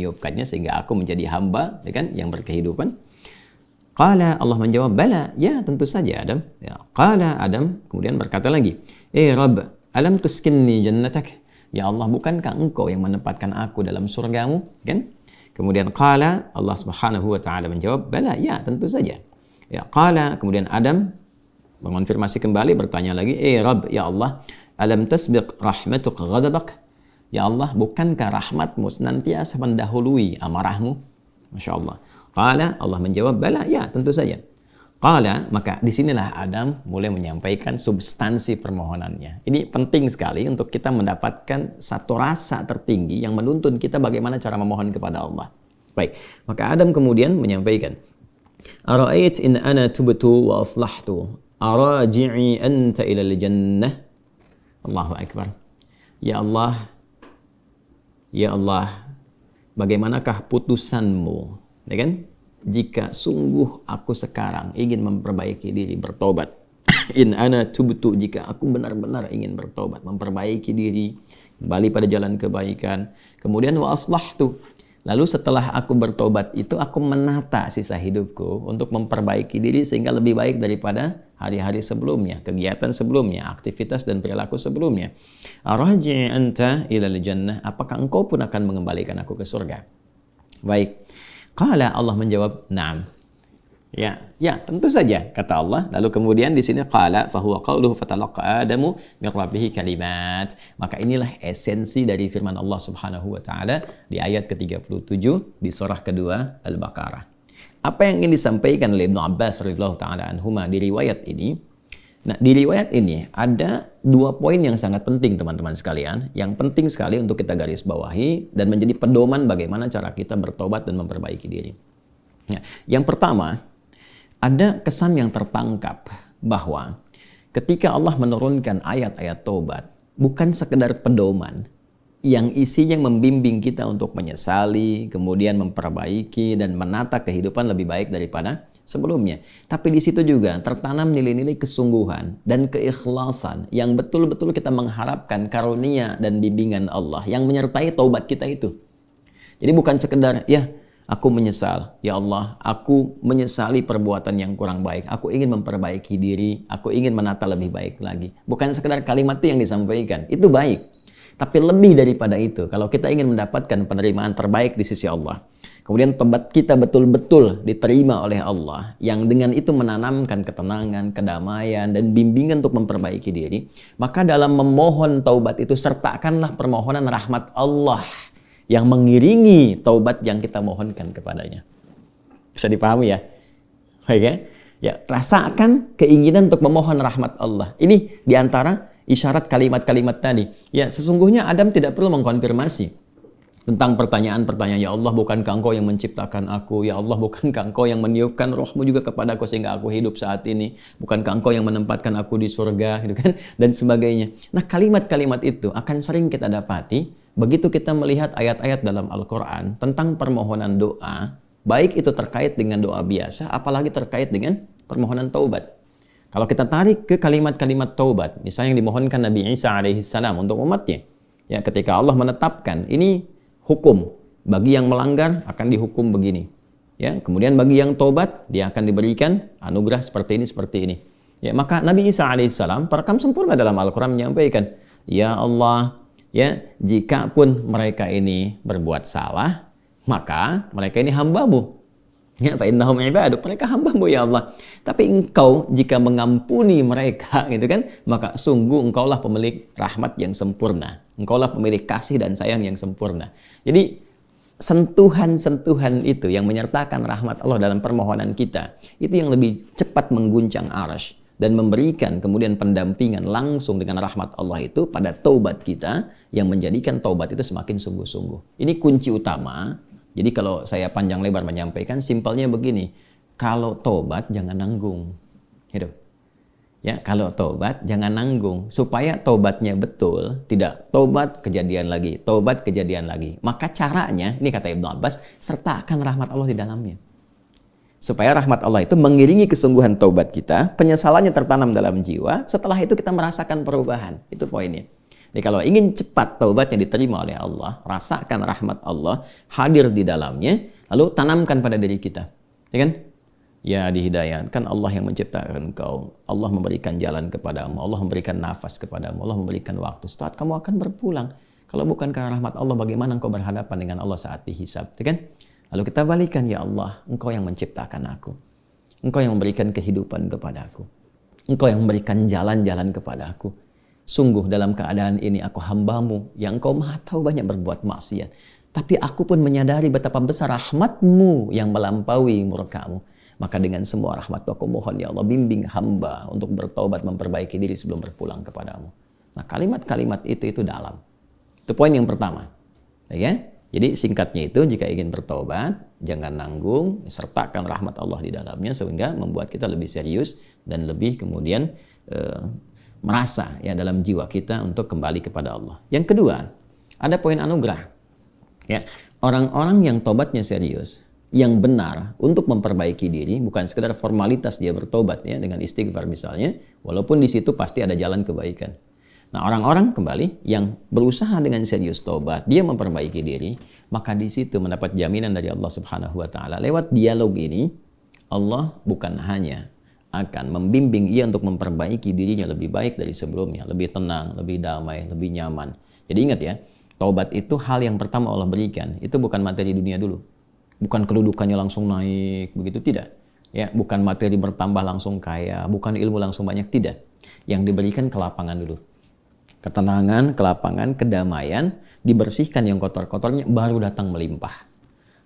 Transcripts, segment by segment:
meniupkannya sehingga aku menjadi hamba, ya kan, yang berkehidupan. Qala, Allah menjawab, bala, ya tentu saja Adam. Ya, qala, Adam kemudian berkata lagi, Rabb, alam tuskinni jannatak. Ya Allah, bukankah engkau yang menempatkan aku dalam surgamu, kan? Kemudian qala, Allah Subhanahu wa taala menjawab, bala, ya tentu saja. Ya, qala, kemudian Adam mengonfirmasi kembali, bertanya lagi, Rabb, ya Allah, alam tasbiq rahmatuk ghadabak. Ya Allah, bukankah rahmatmu senantiasa mendahului amarahmu? Masya Allah. Qala, Allah menjawab, bala, ya tentu saja. Qala, maka disinilah Adam mulai menyampaikan substansi permohonannya. Ini penting sekali untuk kita mendapatkan satu rasa tertinggi yang menuntun kita bagaimana cara memohon kepada Allah. Baik, maka Adam kemudian menyampaikan, Ara'ait in ana tubtu wa aslahtu, araji'i anta ilal jannah. Allahu Akbar. Ya Allah, bagaimanakah putusanmu, ya kan? Jika sungguh aku sekarang ingin memperbaiki diri, bertobat. In ana tubtu, jika aku benar-benar ingin bertobat, memperbaiki diri, kembali pada jalan kebaikan. Kemudian wa aslahtu, lalu setelah aku bertobat itu aku menata sisa hidupku untuk memperbaiki diri sehingga lebih baik daripada hari-hari sebelumnya, kegiatan sebelumnya, aktivitas dan perilaku sebelumnya. Arji' anta ilal jannah, apakah engkau pun akan mengembalikan aku ke surga? Baik. Qala, Allah menjawab, na'am. Ya, tentu saja, kata Allah. Lalu kemudian di sini qala fa huwa qauluhu fatalaqa Adamu min rabbih kalimat. Maka inilah esensi dari firman Allah Subhanahu wa taala di ayat ke-37 di surah kedua Al-Baqarah. Apa yang ingin disampaikan oleh Ibnu Abbas radhiyallahu taala anhuma di riwayat ini? Nah, di riwayat ini ada dua poin yang sangat penting teman-teman sekalian, yang penting sekali untuk kita garis bawahi dan menjadi pedoman bagaimana cara kita bertobat dan memperbaiki diri. Ya, yang pertama, ada kesan yang tertangkap bahwa ketika Allah menurunkan ayat-ayat taubat, bukan sekedar pedoman yang isinya membimbing kita untuk menyesali, kemudian memperbaiki dan menata kehidupan lebih baik daripada sebelumnya. Tapi di situ juga tertanam nilai-nilai kesungguhan dan keikhlasan yang betul-betul kita mengharapkan karunia dan bimbingan Allah yang menyertai taubat kita itu. Jadi bukan sekedar, ya aku menyesal, ya Allah, aku menyesali perbuatan yang kurang baik, aku ingin memperbaiki diri, aku ingin menata lebih baik lagi. Bukan sekedar kalimat itu yang disampaikan, itu baik. Tapi lebih daripada itu, kalau kita ingin mendapatkan penerimaan terbaik di sisi Allah, kemudian tobat kita betul-betul diterima oleh Allah, yang dengan itu menanamkan ketenangan, kedamaian, dan bimbingan untuk memperbaiki diri, maka dalam memohon taubat itu sertakanlah permohonan rahmat Allah yang mengiringi taubat yang kita mohonkan kepadanya. Bisa dipahami ya? Baik ya? Ya, rasakan keinginan untuk memohon rahmat Allah. Ini diantara isyarat kalimat-kalimat tadi. Ya, sesungguhnya Adam tidak perlu mengkonfirmasi tentang pertanyaan-pertanyaan, ya Allah, bukankah engkau yang menciptakan aku? Ya Allah, bukankah engkau yang meniupkan rohmu juga kepadaku sehingga aku hidup saat ini? Bukankah engkau yang menempatkan aku di surga? Gitu kan? Dan sebagainya. Nah, kalimat-kalimat itu akan sering kita dapati begitu kita melihat ayat-ayat dalam Al-Quran tentang permohonan doa, baik itu terkait dengan doa biasa, apalagi terkait dengan permohonan taubat. Kalau kita tarik ke kalimat-kalimat taubat, misalnya yang dimohonkan Nabi Isa alaihissalam untuk umatnya, ya, ketika Allah menetapkan ini hukum, bagi yang melanggar akan dihukum begini, ya, kemudian bagi yang taubat dia akan diberikan anugerah seperti ini, ya, maka Nabi Isa alaihissalam terekam sempurna dalam Al-Quran menyampaikan, ya Allah, ya, jika pun mereka ini berbuat salah, maka mereka ini hambamu. Ya, fa innahum ibaduk, mereka hambamu ya Allah. Tapi engkau jika mengampuni mereka, gitu kan, maka sungguh engkaulah pemilik rahmat yang sempurna. Engkaulah pemilik kasih dan sayang yang sempurna. Jadi sentuhan-sentuhan itu yang menyertakan rahmat Allah dalam permohonan kita, itu yang lebih cepat mengguncang arasy dan memberikan kemudian pendampingan langsung dengan rahmat Allah itu pada taubat kita yang menjadikan taubat itu semakin sungguh-sungguh. Ini kunci utama. Jadi kalau saya panjang lebar menyampaikan, simpelnya begini, kalau tobat jangan nanggung, gitu. Ya, kalau tobat jangan nanggung, supaya tobatnya betul, tidak tobat kejadian lagi, tobat kejadian lagi. Maka caranya, ini kata Ibnu Abbas, sertakan rahmat Allah di dalamnya. Supaya rahmat Allah itu mengiringi kesungguhan taubat kita, penyesalannya tertanam dalam jiwa, setelah itu kita merasakan perubahan. Itu poinnya. Jadi kalau ingin cepat taubatnya diterima oleh Allah, rasakan rahmat Allah hadir di dalamnya, lalu tanamkan pada diri kita. Ya kan? Ya dihidayatkan Allah yang menciptakan engkau. Allah memberikan jalan kepadamu. Allah memberikan nafas kepadamu. Allah memberikan waktu. Saat kamu akan berpulang. Kalau bukan karena rahmat Allah, bagaimana engkau berhadapan dengan Allah saat dihisab? Ya kan? Lalu kita balikan, ya Allah, engkau yang menciptakan aku. Engkau yang memberikan kehidupan kepadaku. Engkau yang memberikan jalan-jalan kepadaku. Sungguh dalam keadaan ini aku hambamu yang engkau maha tahu banyak berbuat maksiat. Tapi aku pun menyadari betapa besar rahmatmu yang melampaui murkamu. Maka dengan semua rahmat aku mohon ya Allah bimbing hamba untuk bertobat memperbaiki diri sebelum berpulang kepadamu. Nah kalimat-kalimat itu dalam. Itu poin yang pertama. Ya? Jadi singkatnya itu jika ingin bertobat jangan nanggung, sertakan rahmat Allah di dalamnya sehingga membuat kita lebih serius dan lebih kemudian merasa ya dalam jiwa kita untuk kembali kepada Allah. Yang kedua, ada poin anugerah. Ya, orang-orang yang tobatnya serius yang benar untuk memperbaiki diri, bukan sekedar formalitas dia bertobat ya dengan istighfar misalnya, walaupun di situ pasti ada jalan kebaikan. Nah, orang-orang kembali yang berusaha dengan serius tobat, dia memperbaiki diri, maka di situ mendapat jaminan dari Allah Subhanahu wa taala. Lewat dialog ini, Allah bukan hanya akan membimbing ia untuk memperbaiki dirinya lebih baik dari sebelumnya, lebih tenang, lebih damai, lebih nyaman. Jadi ingat ya, taubat itu hal yang pertama Allah berikan, itu bukan materi dunia dulu. Bukan kedudukannya langsung naik, begitu tidak. Ya, bukan materi bertambah langsung kaya, bukan ilmu langsung banyak, tidak. Yang diberikan kelapangan dulu. Ketenangan, kelapangan, kedamaian, dibersihkan yang kotor-kotornya, baru datang melimpah.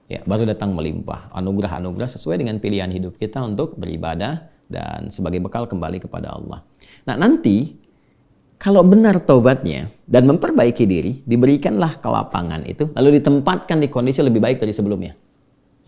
Ya, baru datang melimpah. Anugerah-anugerah sesuai dengan pilihan hidup kita untuk beribadah dan sebagai bekal kembali kepada Allah. Nah, nanti kalau benar taubatnya dan memperbaiki diri, diberikanlah kelapangan itu, lalu ditempatkan di kondisi lebih baik dari sebelumnya.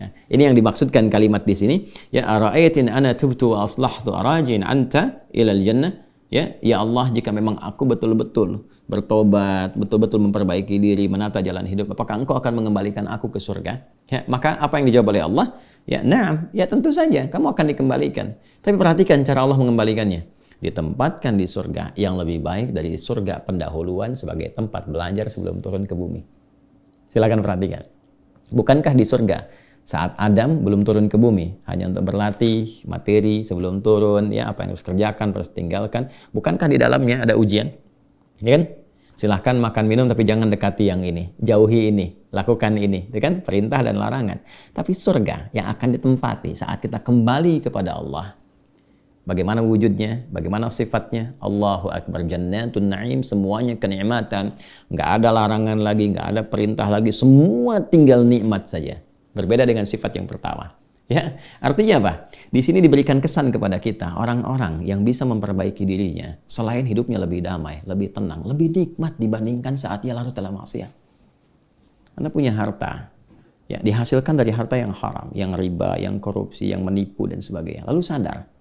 Ya, ini yang dimaksudkan kalimat di sini. Ya ara'aitin ana tubtu wa aslahtu arajin anta ilal jannah. Ya Allah, jika memang aku betul-betul bertobat, betul-betul memperbaiki diri, menata jalan hidup, apakah engkau akan mengembalikan aku ke surga? Ya, maka apa yang dijawab oleh Allah? Ya, na'am, ya tentu saja kamu akan dikembalikan. Tapi perhatikan cara Allah mengembalikannya. Ditempatkan di surga yang lebih baik dari surga pendahuluan sebagai tempat belajar sebelum turun ke bumi. Silakan perhatikan. Bukankah di surga saat Adam belum turun ke bumi, hanya untuk berlatih materi sebelum turun, ya apa yang harus kerjakan, harus tinggalkan. Bukankah di dalamnya ada ujian? Ya kan? Silahkan makan minum tapi jangan dekati yang ini, jauhi ini, lakukan ini, ya kan? Perintah dan larangan. Tapi surga yang akan ditempati saat kita kembali kepada Allah. Bagaimana wujudnya? Bagaimana sifatnya? Allahu Akbar, jannatun na'im, semuanya kenikmatan. Nggak ada larangan lagi, nggak ada perintah lagi, semua tinggal nikmat saja. Berbeda dengan sifat yang pertama. Ya, artinya apa? Di sini diberikan kesan kepada kita, orang-orang yang bisa memperbaiki dirinya, selain hidupnya lebih damai, lebih tenang, lebih nikmat dibandingkan saat ia larut dalam maksiat. Anda punya harta, ya dihasilkan dari harta yang haram, yang riba, yang korupsi, yang menipu dan sebagainya. Lalu sadar,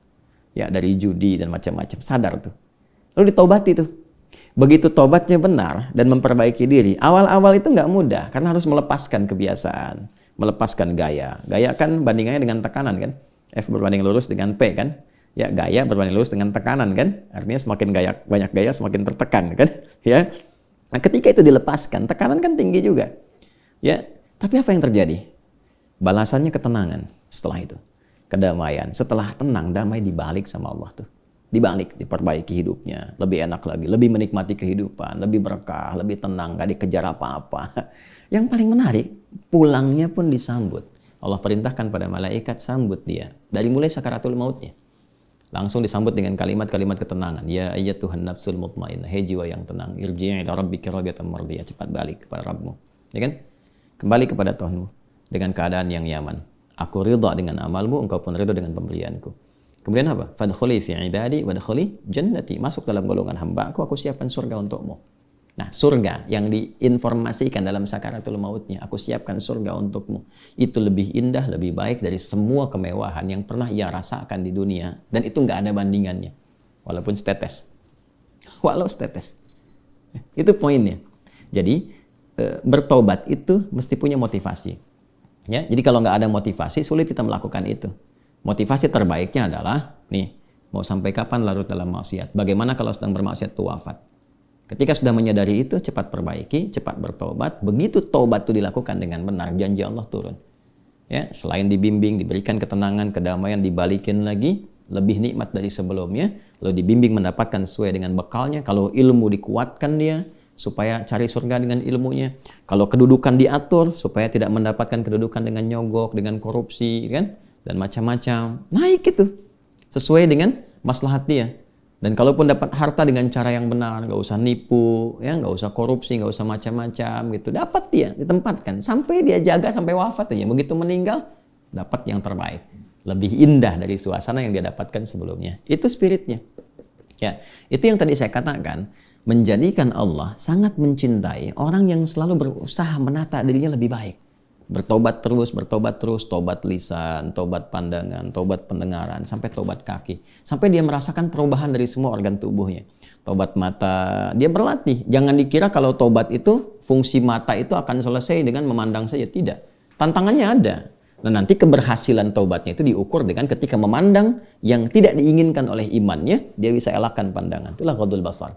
ya dari judi dan macam-macam, sadar tuh. Lalu ditaubati tuh. Begitu tobatnya benar dan memperbaiki diri, awal-awal itu nggak mudah karena harus melepaskan kebiasaan. Melepaskan gaya. Gaya kan bandingannya dengan tekanan kan. F berbanding lurus dengan P kan. Ya, gaya berbanding lurus dengan tekanan kan. Artinya semakin banyak gaya semakin tertekan kan. Ya. Nah, ketika itu dilepaskan, tekanan kan tinggi juga. Ya, tapi apa yang terjadi? Balasannya ketenangan setelah itu. Kedamaian. Setelah tenang, damai dibalik sama Allah tuh. Dibalik, diperbaiki hidupnya. Lebih enak lagi, lebih menikmati kehidupan, lebih berkah, lebih tenang, gak dikejar apa-apa. Yang paling menarik, pulangnya pun disambut. Allah perintahkan pada malaikat sambut dia. Dari mulai sakaratul mautnya. Langsung disambut dengan kalimat-kalimat ketenangan. Ya ayyatuhan nafsul mutmainnah. Hei jiwa yang tenang. Irji'i ila rabbika radiyatan mardiyah. Cepat balik kepada Rabbmu. Ya kan? Kembali kepada Tuhanmu. Dengan keadaan yang nyaman. Aku ridha dengan amalmu, engkau pun ridha dengan pemberianku. Kemudian apa? Fadkhuli fi ibadi wadkhuli jannati. Masuk dalam golongan hamba aku siapkan surga untukmu. Nah, surga yang diinformasikan dalam sakaratul mautnya, aku siapkan surga untukmu. Itu lebih indah, lebih baik dari semua kemewahan yang pernah ia rasakan di dunia. Dan itu nggak ada bandingannya. Walaupun setetes. Walau setetes. Itu poinnya. Jadi, bertobat itu mesti punya motivasi. Ya, jadi kalau nggak ada motivasi, sulit kita melakukan itu. Motivasi terbaiknya adalah, nih, mau sampai kapan larut dalam maksiat? Bagaimana kalau sedang bermaksiat itu wafat? Ketika sudah menyadari itu, cepat perbaiki, cepat bertobat. Begitu tobat itu dilakukan dengan benar, janji Allah turun. Ya, selain dibimbing, diberikan ketenangan, kedamaian, dibalikin lagi, lebih nikmat dari sebelumnya. Lalu dibimbing mendapatkan sesuai dengan bekalnya. Kalau ilmu dikuatkan dia, supaya cari surga dengan ilmunya. Kalau kedudukan diatur, supaya tidak mendapatkan kedudukan dengan nyogok, dengan korupsi, kan? Dan macam-macam. Naik itu. Sesuai dengan maslahat dia. Dan kalaupun dapat harta dengan cara yang benar, nggak usah nipu, ya, nggak usah korupsi, nggak usah macam-macam gitu. Dapat dia, ditempatkan. Sampai dia jaga sampai wafat aja. Begitu meninggal, dapat yang terbaik. Lebih indah dari suasana yang dia dapatkan sebelumnya. Itu spiritnya. Ya, itu yang tadi saya katakan. Menjadikan Allah sangat mencintai orang yang selalu berusaha menata dirinya lebih baik. Bertobat terus, tobat lisan, tobat pandangan, tobat pendengaran, sampai tobat kaki. Sampai dia merasakan perubahan dari semua organ tubuhnya. Tobat mata, dia berlatih. Jangan dikira kalau tobat itu, fungsi mata itu akan selesai dengan memandang saja. Tidak. Tantangannya ada. Nah, nanti keberhasilan tobatnya itu diukur dengan ketika memandang yang tidak diinginkan oleh imannya, dia bisa elakkan pandangan. Itulah ghadul basar.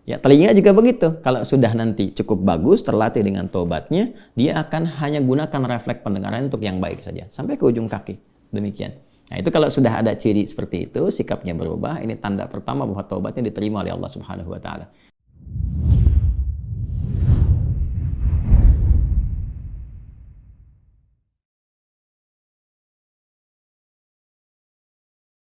Ya, telinga juga begitu. Kalau sudah nanti cukup bagus, terlatih dengan tobatnya, dia akan hanya gunakan refleks pendengaran untuk yang baik saja. Sampai ke ujung kaki. Demikian. Nah, itu kalau sudah ada ciri seperti itu, sikapnya berubah. Ini tanda pertama bahwa tobatnya diterima oleh Allah Subhanahu wa Ta'ala.